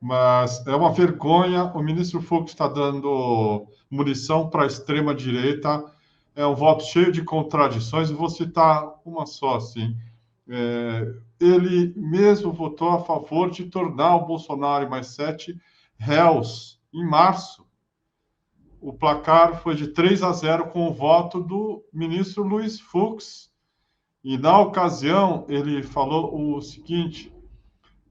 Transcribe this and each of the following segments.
Mas é uma vergonha. O ministro Fux está dando munição para a extrema-direita. É um voto cheio de contradições. E vou citar uma só, assim. Ele mesmo votou a favor de tornar o Bolsonaro e mais 7 réus em março. O placar foi de 3-0 com o voto do ministro Luiz Fux. E, na ocasião, ele falou o seguinte: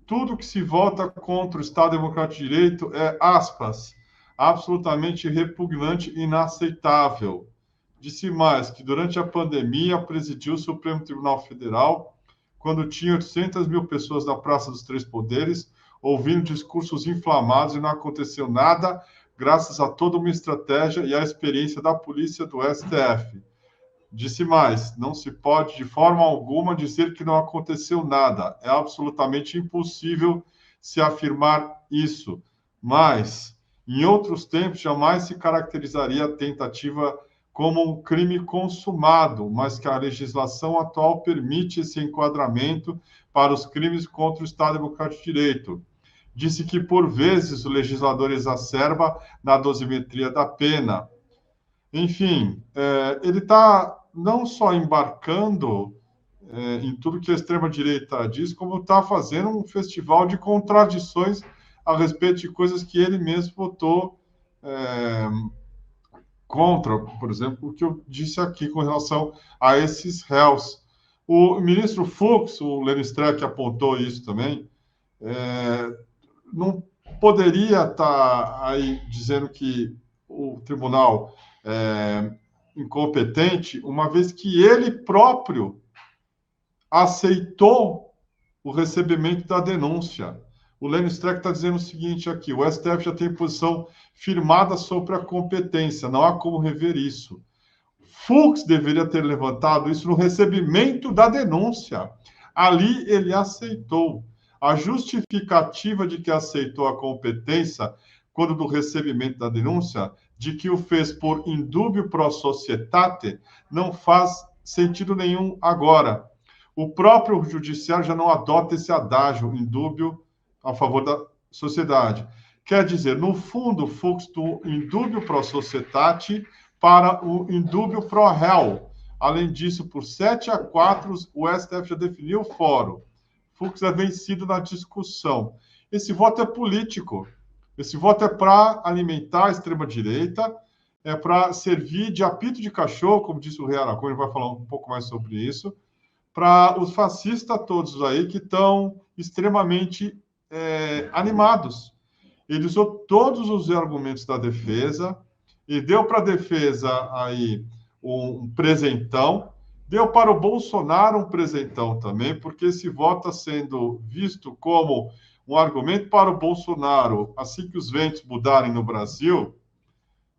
tudo que se vota contra o Estado Democrático de Direito é, aspas, absolutamente repugnante e inaceitável. Disse mais que, durante a pandemia, presidiu o Supremo Tribunal Federal quando tinha 800 mil pessoas na Praça dos Três Poderes, ouvindo discursos inflamados e não aconteceu nada, graças a toda uma estratégia e à experiência da polícia do STF. Disse mais: não se pode de forma alguma dizer que não aconteceu nada. É absolutamente impossível se afirmar isso. Mas, em outros tempos, jamais se caracterizaria a tentativa como um crime consumado, mas que a legislação atual permite esse enquadramento para os crimes contra o Estado Democrático de Direito. Disse que, por vezes, o legislador exacerba na dosimetria da pena. Enfim, ele está não só embarcando em tudo que a extrema-direita diz, como está fazendo um festival de contradições a respeito de coisas que ele mesmo votou contra, por exemplo, o que eu disse aqui com relação a esses réus. O ministro Fux, o Lênin Streck apontou isso também, não poderia estar aí dizendo que o tribunal incompetente, uma vez que ele próprio aceitou o recebimento da denúncia. O Lênin Streck está dizendo o seguinte aqui: o STF já tem posição firmada sobre a competência, não há como rever isso. Fux deveria ter levantado isso no recebimento da denúncia. Ali ele aceitou. A justificativa de que aceitou a competência, quando do recebimento da denúncia, de que o fez por indúbio pro societate, não faz sentido nenhum agora. O próprio judiciário já não adota esse adágio indúbio a favor da sociedade. Quer dizer, no fundo, Fux do indúbio pro societate para o indúbio pro réu. Além disso, por 7-4, o STF já definiu o fórum. Fux é vencido na discussão. Esse voto é político. Esse voto é para alimentar a extrema-direita, é para servir de apito de cachorro, como disse o Rei Aragão, ele vai falar um pouco mais sobre isso, para os fascistas todos aí que estão extremamente animados. Ele usou todos os argumentos da defesa e deu para a defesa aí um presentão, deu para o Bolsonaro um presentão também, porque esse voto está sendo visto como um argumento para o Bolsonaro, assim que os ventos mudarem no Brasil,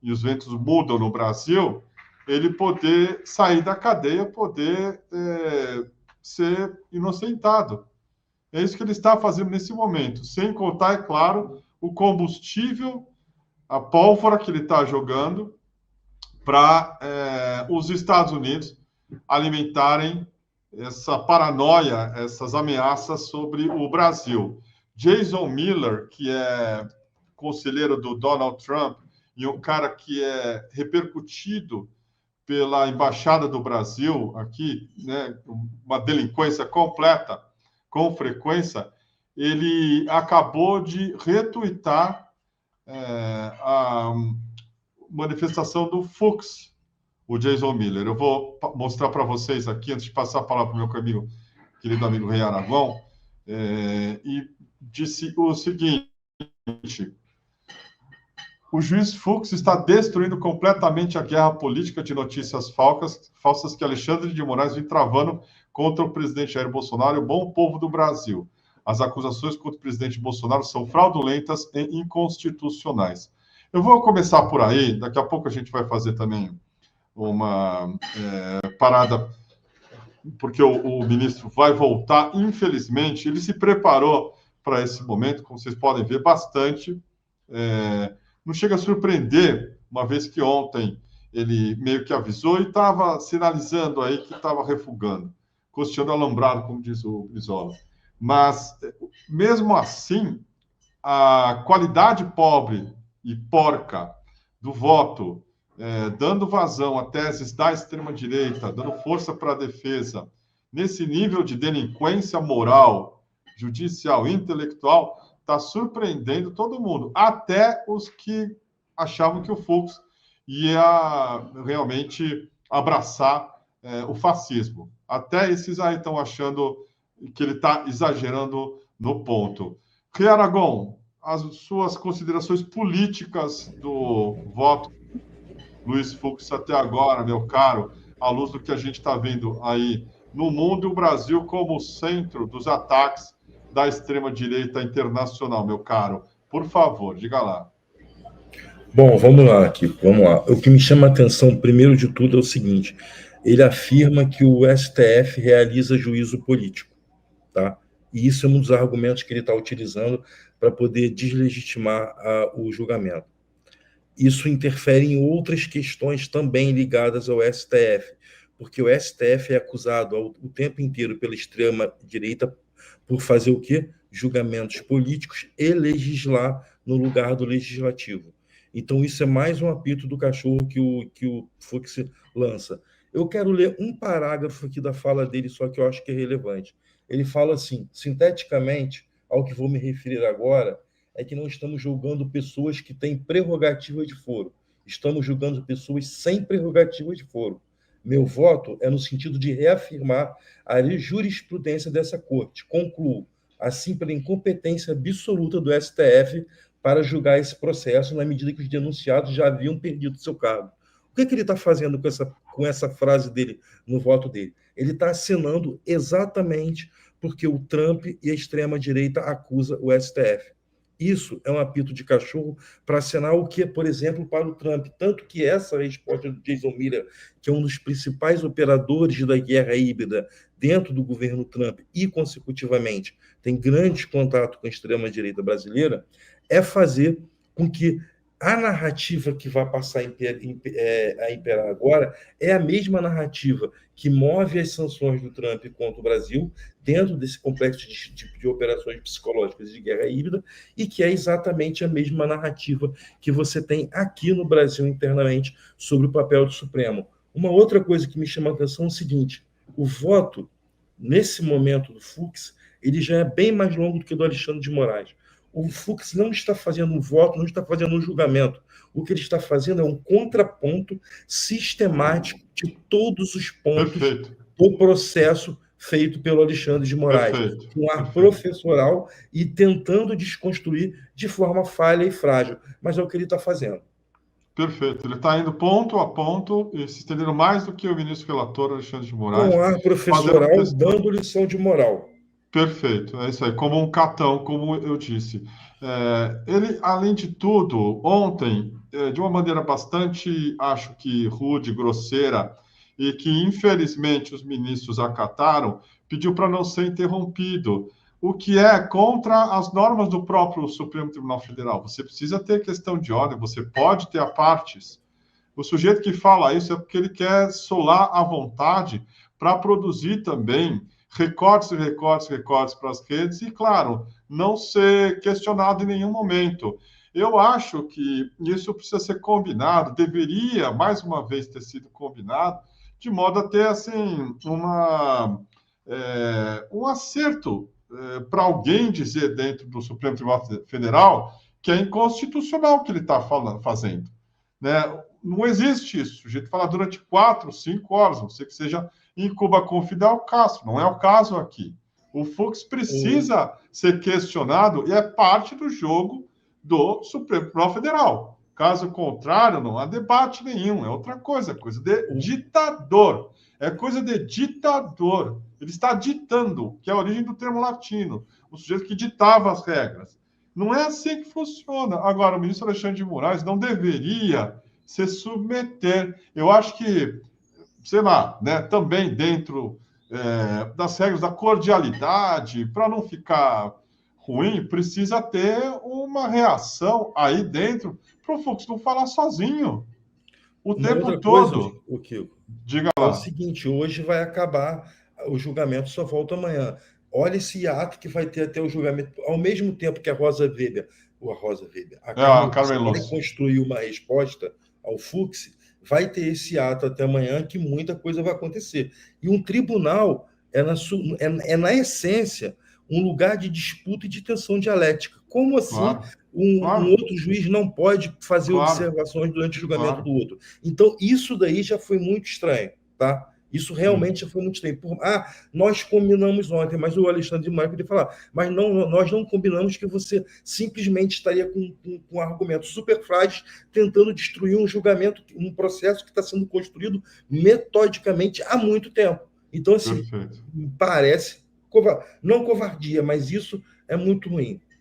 e os ventos mudam no Brasil, ele poder sair da cadeia, poder ser inocentado. É isso que ele está fazendo nesse momento, sem contar, é claro, o combustível, a pólvora que ele está jogando para os Estados Unidos alimentarem essa paranoia, essas ameaças sobre o Brasil. Jason Miller, que é conselheiro do Donald Trump e um cara que é repercutido pela Embaixada do Brasil aqui, né, uma delinquência completa, com frequência, ele acabou de retuitar a manifestação do Fux, o Jason Miller. Eu vou mostrar para vocês aqui, antes de passar a palavra para o meu querido amigo Rei Aragão, e disse o seguinte: o juiz Fux está destruindo completamente a guerra política de notícias falsas que Alexandre de Moraes vem travando contra o presidente Jair Bolsonaro e o bom povo do Brasil. As acusações contra o presidente Bolsonaro são fraudulentas e inconstitucionais. Eu vou começar por aí, daqui a pouco a gente vai fazer também uma parada, porque o ministro vai voltar, infelizmente, ele se preparou para esse momento, como vocês podem ver, bastante. Não chega a surpreender, uma vez que ontem ele meio que avisou e estava sinalizando aí que estava refugando, costeando alambrado, como diz o Brizola. Mas, mesmo assim, a qualidade pobre e porca do voto, dando vazão a teses da extrema-direita, dando força para a defesa, nesse nível de delinquência moral, judicial, intelectual, está surpreendendo todo mundo, até os que achavam que o Fux ia realmente abraçar o fascismo. Até esses aí estão achando que ele está exagerando no ponto. Rei Aragão, as suas considerações políticas do voto Luiz Fux até agora, meu caro, à luz do que a gente está vendo aí no mundo e o Brasil como centro dos ataques da extrema-direita internacional, meu caro. Por favor, diga lá. Bom, vamos lá aqui, vamos lá. O que me chama a atenção, primeiro de tudo, é o seguinte: ele afirma que o STF realiza juízo político, tá? E isso é um dos argumentos que ele está utilizando para poder deslegitimar o julgamento. Isso interfere em outras questões também ligadas ao STF, porque o STF é acusado o tempo inteiro pela extrema-direita por fazer o quê? Julgamentos políticos e legislar no lugar do legislativo. Então, isso é mais um apito do cachorro que o Fux lança. Eu quero ler um parágrafo aqui da fala dele, só que eu acho que é relevante. Ele fala assim, sinteticamente, ao que vou me referir agora, é que não estamos julgando pessoas que têm prerrogativa de foro. Estamos julgando pessoas sem prerrogativa de foro. Meu voto é no sentido de reafirmar a jurisprudência dessa corte. Concluo, assim, pela incompetência absoluta do STF para julgar esse processo, na medida que os denunciados já haviam perdido seu cargo. O que ele está fazendo com essa frase dele, no voto dele? Ele está assinando exatamente porque o Trump e a extrema-direita acusam o STF. Isso é um apito de cachorro para assinar o que, por exemplo, para o Trump. Tanto que essa resposta do Jason Miller, que é um dos principais operadores da guerra híbrida dentro do governo Trump e, consecutivamente, tem grande contato com a extrema-direita brasileira, é fazer com que a narrativa que vai passar a imperar agora é a mesma narrativa que move as sanções do Trump contra o Brasil dentro desse complexo de operações psicológicas de guerra híbrida e que é exatamente a mesma narrativa que você tem aqui no Brasil internamente sobre o papel do Supremo. Uma outra coisa que me chama a atenção é o seguinte: o voto, nesse momento do Fux, ele já é bem mais longo do que o do Alexandre de Moraes. O Fux não está fazendo um voto, não está fazendo um julgamento. O que ele está fazendo é um contraponto sistemático de todos os pontos do processo feito pelo Alexandre de Moraes, com ar professoral e tentando desconstruir de forma falha e frágil. Mas é o que ele está fazendo. Perfeito. Ele está indo ponto a ponto e se estendendo mais do que o ministro relator Alexandre de Moraes. Com ar professoral, dando lição de moral. Perfeito, é isso aí, como um catão, como eu disse. Ele, além de tudo, ontem, de uma maneira bastante, acho que rude, grosseira, e que infelizmente os ministros acataram, pediu para não ser interrompido, o que é contra as normas do próprio Supremo Tribunal Federal. Você precisa ter questão de ordem, você pode ter apartes. O sujeito que fala isso é porque ele quer solar à vontade para produzir também recortes e recortes, recortes para as redes e, claro, não ser questionado em nenhum momento. Eu acho que isso precisa ser combinado, deveria, mais uma vez, ter sido combinado, de modo a ter, assim, um acerto para alguém dizer dentro do Supremo Tribunal Federal que é inconstitucional o que ele está fazendo. Né? Não existe isso. O sujeito fala durante 4, 5 horas, não sei que seja em Cuba com Fidel Castro. Não é o caso aqui. O Fux precisa ser questionado e é parte do jogo do Supremo Tribunal Federal. Caso contrário, não há debate nenhum. É outra coisa, é coisa de ditador. É coisa de ditador. Ele está ditando, que é a origem do termo latino. O sujeito que ditava as regras. Não é assim que funciona. Agora, o ministro Alexandre de Moraes não deveria se submeter. Eu acho que, sei lá, né, também dentro das regras da cordialidade, para não ficar ruim, precisa ter uma reação aí dentro para o Fux não falar sozinho o tempo todo. O Kiko, diga lá. É o seguinte, hoje vai acabar, o julgamento só volta amanhã. olha esse ato que vai ter até o julgamento, ao mesmo tempo que a A Carmen Carmen vai Lúcia. construir uma resposta ao Fux, vai ter esse ato até amanhã que muita coisa vai acontecer. E um tribunal na essência, um lugar de disputa e de tensão dialética. Como assim Claro, um claro, outro juiz não pode fazer claro, observações durante o julgamento claro. do outro? Então, isso daí já foi muito estranho, tá? Isso Sim, realmente já foi muito estranho. Nós combinamos ontem, mas o Alexandre de Moraes podia falar, mas não, nós não combinamos que você simplesmente estaria com argumentos super frágeis tentando destruir um julgamento, um processo que está sendo construído metodicamente há muito tempo. Então, assim, perfeito. parece, não covardia, mas isso é muito ruim.